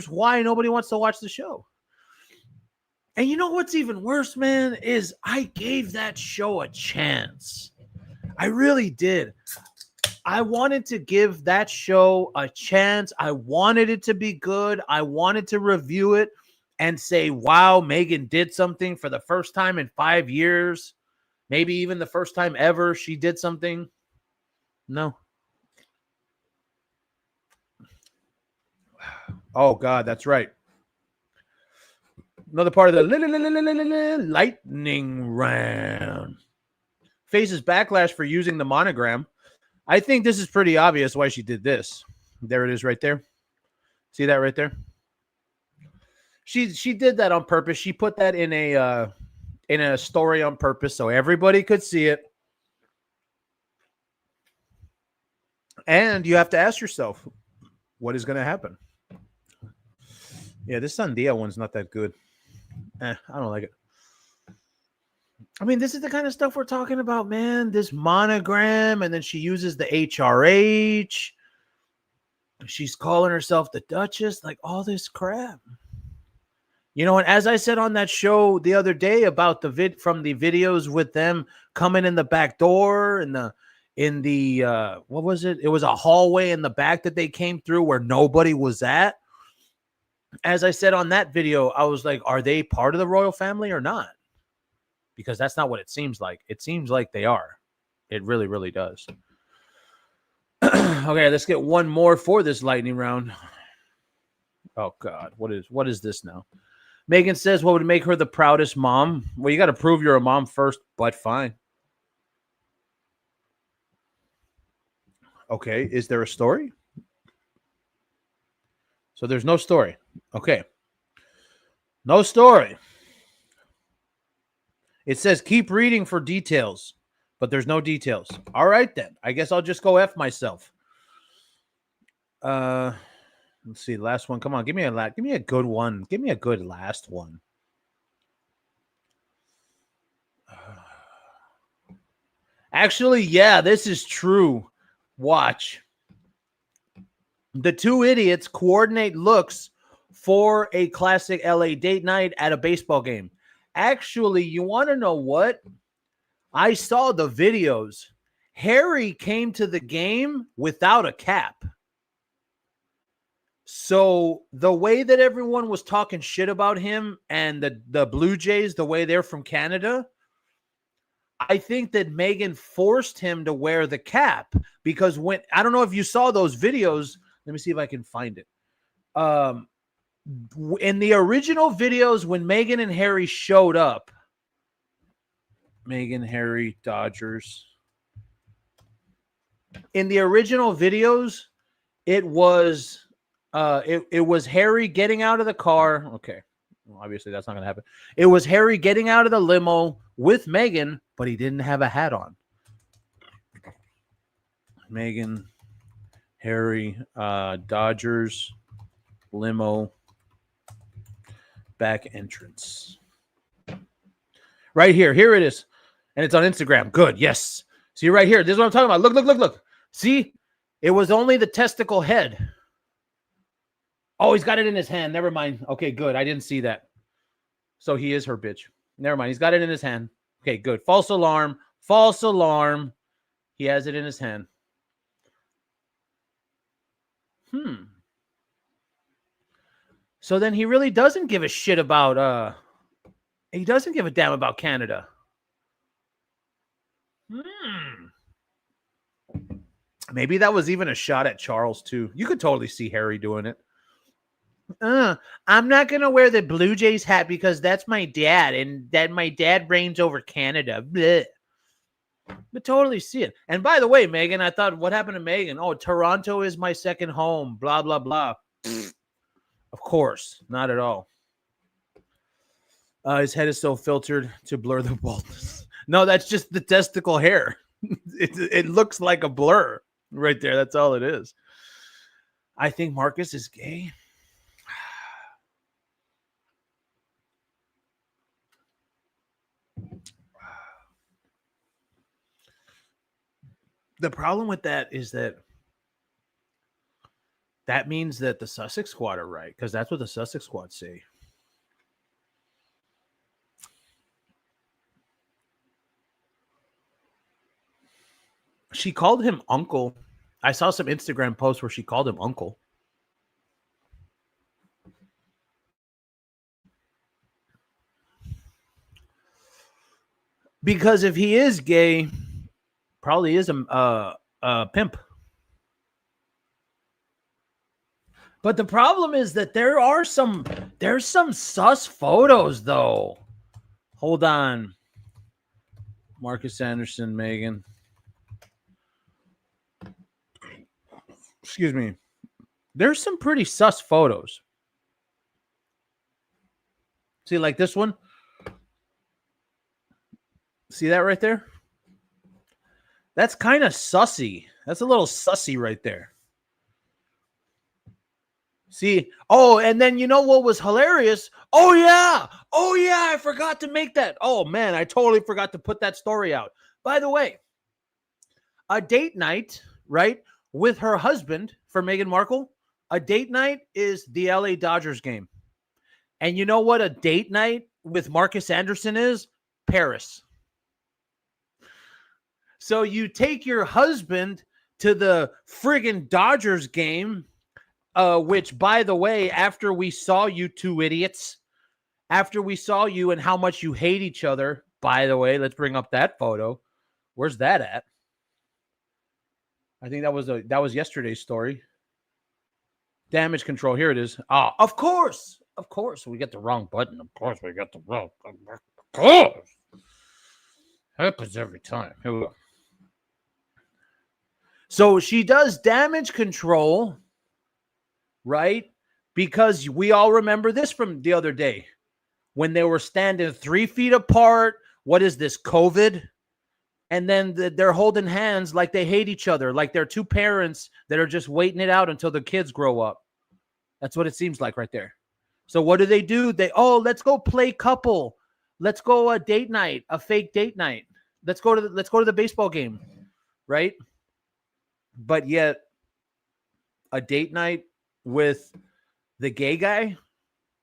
why nobody wants to watch the show. And you know what's even worse, man, is I gave that show a chance. I really did. I wanted to give that show a chance. I wanted it to be good. I wanted to review it and say, wow, Meghan did something for the first time in 5 years. Maybe even the first time ever she did something. No. Oh, God, that's right. Another part of the lightning round. Faces backlash for using the monogram. I think this is pretty obvious why she did this. There it is right there. See that right there? She did that on purpose. She put that in a story on purpose so everybody could see it. And you have to ask yourself, what is going to happen? Yeah, this Sandia one's not that good. I don't like it. I mean, this is the kind of stuff we're talking about, man. This monogram, and then she uses the HRH. She's calling herself the Duchess, like all this crap. You know, and as I said on that show the other day about the videos with them coming in the back door and what was it? It was a hallway in the back that they came through where nobody was at. As I said on that video, I was like, are they part of the royal family or not? Because that's not what it seems like. It seems like they are. It really, really does. Okay, let's get one more for this lightning round. Oh God, what is this now? Megan says, what would make her the proudest mom? Well, you got to prove you're a mom first, but fine. Okay, is there a story? So there's no story. Okay. No story. It says keep reading for details, but there's no details. All right then. I guess I'll just go F myself. Let's see, last one. Come on, give me a good one. Give me a good last one. Actually, yeah, this is true. Watch. The two idiots coordinate looks for a classic LA date night at a baseball game. Actually, you want to know what? I saw the videos. Harry came to the game without a cap. So the way that everyone was talking shit about him and the Blue Jays, the way they're from Canada, I think that Megan forced him to wear the cap because when I don't know if you saw those videos. Let me see if I can find it. In the original videos, when Megan and Harry showed up, Megan, Harry, Dodgers. In the original videos, it was it was Harry getting out of the car. Okay. Well, obviously, that's not going to happen. It was Harry getting out of the limo with Megan, but he didn't have a hat on. Megan, Harry, Dodgers, limo, back entrance. Right here. Here it is. And it's on Instagram. Good. Yes. See right here. This is what I'm talking about. Look, look, look, look. See? It was only the testicle head. Oh, he's got it in his hand. Never mind. Okay, good. I didn't see that. So he is her bitch. Never mind. He's got it in his hand. Okay, good. False alarm. False alarm. He has it in his hand. So then he really doesn't give a shit about he doesn't give a damn about Canada. Maybe that was even a shot at Charles too. You could totally see Harry doing it. I'm not gonna wear the Blue Jays hat because that's my dad, and that my dad reigns over Canada. Blech. But totally see it. And by the way, Megan, I thought, what happened to Megan? Oh, Toronto is my second home. Blah blah blah. Of course, not at all. His head is so filtered to blur the baldness. No, that's just the testicle hair. It looks like a blur right there. That's all it is. I think Marcus is gay. The problem with that is that means that the Sussex Squad are right, because that's what the Sussex Squad say. She called him uncle. I saw some Instagram posts where she called him uncle. Because if he is gay, probably is a pimp. But the problem is that there's some sus photos though. Hold on. Marcus Anderson, Megan. Excuse me. There's some pretty sus photos. See, like this one? See that right there? That's kind of sussy. That's a little sussy right there. See? Oh, and then you know what was hilarious? Oh, yeah. I forgot to make that. Oh, man, I totally forgot to put that story out. By the way, a date night, right, with her husband for Meghan Markle, a date night is the LA Dodgers game. And you know what a date night with Marcus Anderson is? Paris. So you take your husband to the friggin' Dodgers game, which, by the way, after we saw you two idiots, after we saw you and how much you hate each other, by the way, let's bring up that photo. Where's that at? I think that was yesterday's story. Damage control. Here it is. Oh, of course. Of course. We got the wrong button. Of course we got the wrong. Of course. Happens every time. Here we go. So she does damage control, right? Because we all remember this from the other day when they were standing 3 feet apart. What is this, COVID? And then they're holding hands like they hate each other, like they're two parents that are just waiting it out until the kids grow up. That's what it seems like right there. So what do? Let's go play couple. Let's go a date night, a fake date night. Let's go to the baseball game, right? But yet a date night with the gay guy,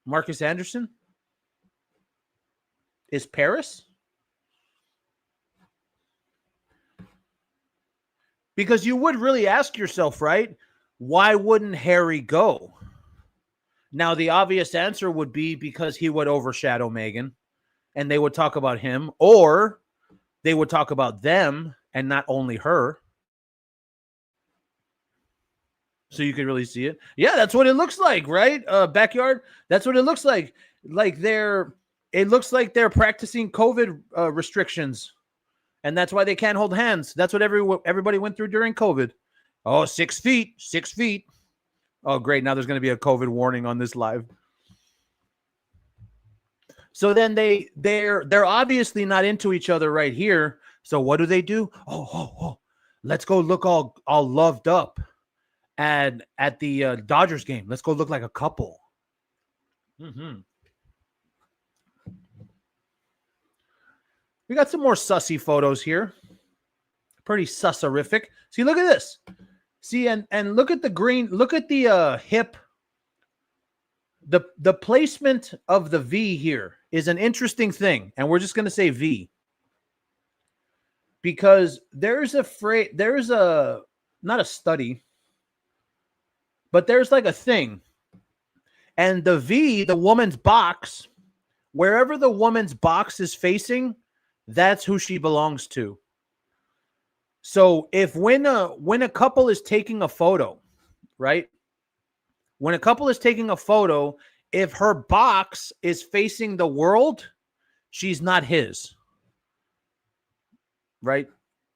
Marcus Anderson, is Paris? Because you would really ask yourself, right? Why wouldn't Harry go? Now, the obvious answer would be because he would overshadow Meghan and they would talk about him, or they would talk about them and not only her. So you could really see it. Yeah, that's what it looks like, right? Backyard. That's what it looks like. It looks like they're practicing COVID restrictions. And that's why they can't hold hands. That's what everybody went through during COVID. Oh, 6 feet, 6 feet. Oh, great. Now there's going to be a COVID warning on this live. So then they're obviously not into each other right here. So what do? Oh, let's go look all loved up at the Dodgers game. Let's go look like a couple. Mm-hmm. We got some more sussy photos here. Pretty susserific. See, look at this. See, and look at the green. Look at the hip. The placement of the V here is an interesting thing. And we're just going to say V. Because there's not a study, but there's like a thing. And the V, the woman's box, wherever the woman's box is facing, that's who she belongs to. So when a couple is taking a photo, right? When a couple is taking a photo, if her box is facing the world, she's not his. Right?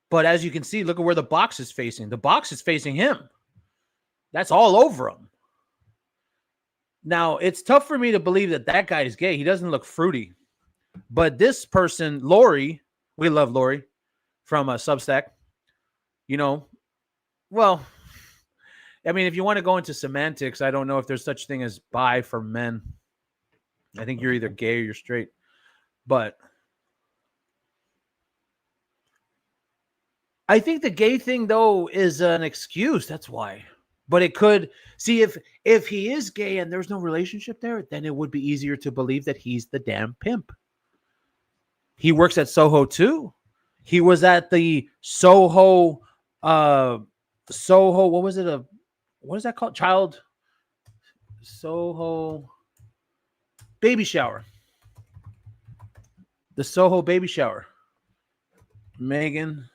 But as you can see, look at where the box is facing. The box is facing him. That's all over him. Now, it's tough for me to believe that guy is gay. He doesn't look fruity. But this person, Lori, we love Lori from Substack. You know, well, I mean, if you want to go into semantics, I don't know if there's such thing as bi for men. I think you're either gay or you're straight. But I think the gay thing, though, is an excuse. That's why. But it could, see, if he is gay and there's no relationship there, then it would be easier to believe that he's the damn pimp. He works at Soho too. He was at the Soho, what was it? What is that called? Soho baby shower. The Soho baby shower. Meghan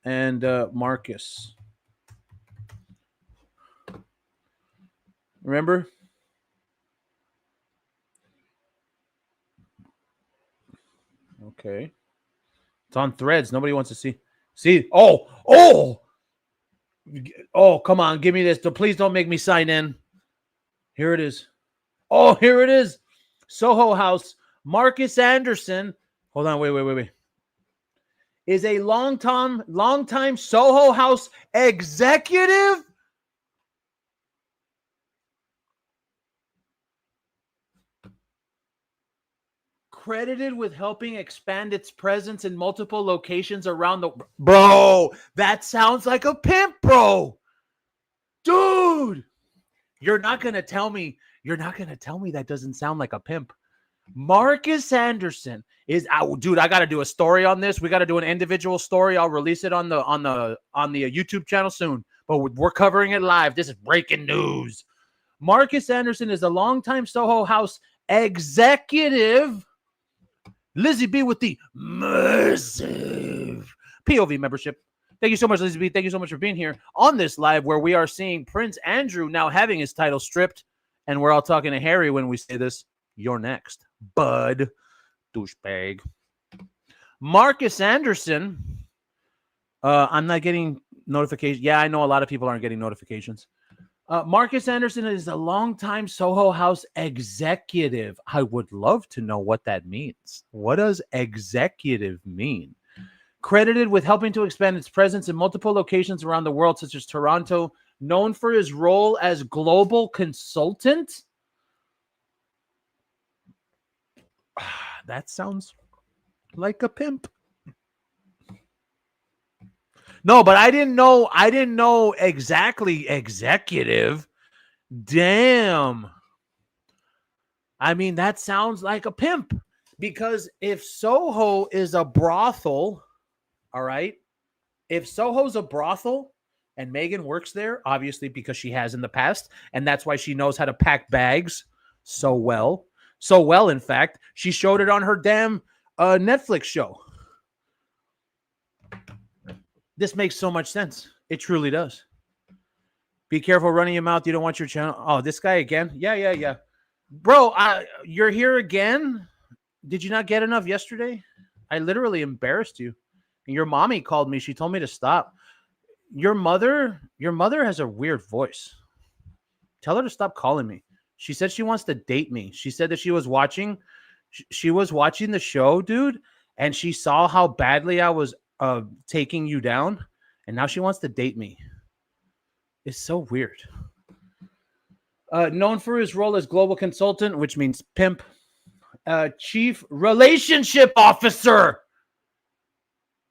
and Marcus. Remember? Okay. It's on Threads. Nobody wants to see. See? Oh, come on. Give me this. Please don't make me sign in. Here it is. Oh, here it is. Soho House. Marcus Anderson. Hold on. Wait. Is a long-time Soho House executive. Credited with helping expand its presence in multiple locations around the... Bro, that sounds like a pimp, bro. Dude, you're not going to tell me that doesn't sound like a pimp. Marcus Anderson is out. Dude, I got to do a story on this. We got to do an individual story. I'll release it on the YouTube channel soon, but we're covering it live. This is breaking news. Marcus Anderson is a longtime Soho House executive. Lizzie B with the massive POV membership. Thank you so much, Lizzie B. Thank you so much for being here on this live where we are seeing Prince Andrew now having his title stripped. And we're all talking to Harry when we say this. You're next, bud. Douchebag. Marcus Anderson. I'm not getting notifications. Yeah, I know a lot of people aren't getting notifications. Marcus Anderson is a longtime Soho House executive. I would love to know what that means. What does executive mean? Credited with helping to expand its presence in multiple locations around the world, such as Toronto, known for his role as global consultant. That sounds like a pimp. No, but I didn't know exactly executive. Damn. I mean, that sounds like a pimp. Because if Soho is a brothel, all right, if Soho's a brothel and Megan works there, obviously because she has in the past, and that's why she knows how to pack bags so well. So well, in fact, she showed it on her damn Netflix show. This makes so much sense. It truly does. Be careful running your mouth. You don't want your channel. Oh, this guy again? Yeah. Bro, you're here again? Did you not get enough yesterday? I literally embarrassed you. And your mommy called me. She told me to stop. Your mother has a weird voice. Tell her to stop calling me. She said she wants to date me. She said that she was watching the show, dude, and she saw how badly I was taking you down, and now she wants to date me. It's so weird. Known for his role as global consultant, which means pimp, chief relationship officer.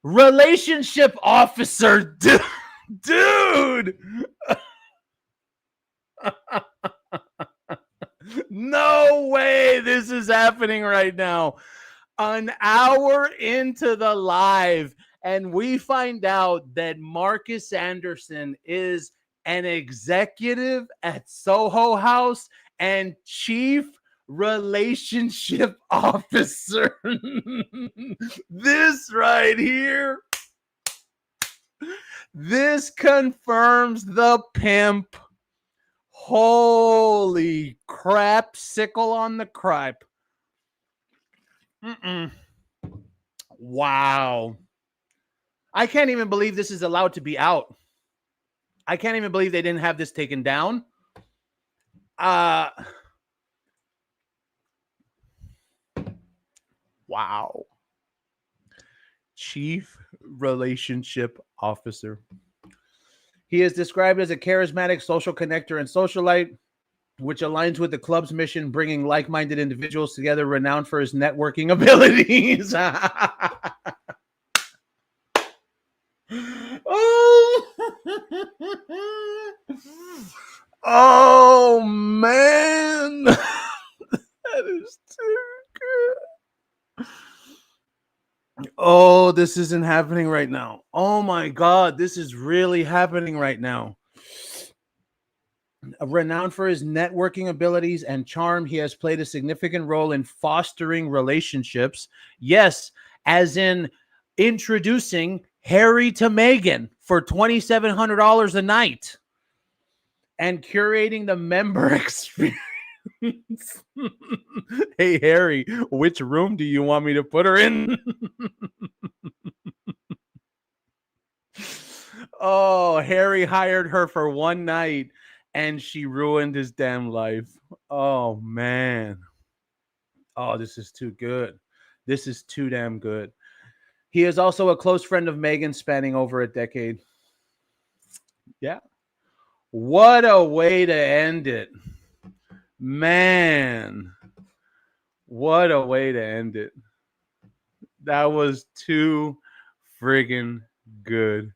Relationship officer, dude. No way this is happening right now. An hour into the live, and we find out that Marcus Anderson is an executive at Soho House and chief relationship officer. This right here, this confirms the pimp. Holy crap, sickle on the cripe. Wow. I can't even believe this is allowed to be out. I can't even believe they didn't have this taken down. Wow. Chief Relationship Officer. He is described as a charismatic social connector and socialite, which aligns with the club's mission, bringing like-minded individuals together, renowned for his networking abilities. Oh man. That is too good. Oh, this isn't happening right now. Oh my God, this is really happening right now. Renowned for his networking abilities and charm, he has played a significant role in fostering relationships. Yes, as in introducing Harry to Meghan for $2,700 a night and curating the member experience. Hey, Harry, which room do you want me to put her in? Oh, Harry hired her for one night and she ruined his damn life. Oh, man. Oh, this is too good. This is too damn good. He is also a close friend of Meghan, spanning over a decade. Yeah. What a way to end it. Man. What a way to end it. That was too friggin' good.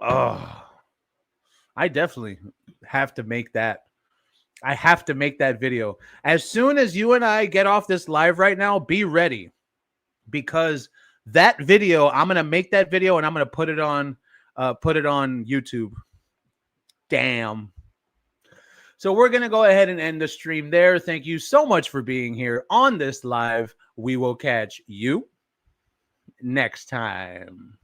Oh, I definitely have to make that. I have to make that video. As soon as you and I get off this live right now, be ready. Because that video, I'm going to make that video and I'm going to put it on YouTube. Damn. So we're going to go ahead and end the stream there. Thank you so much for being here on this live. We will catch you next time.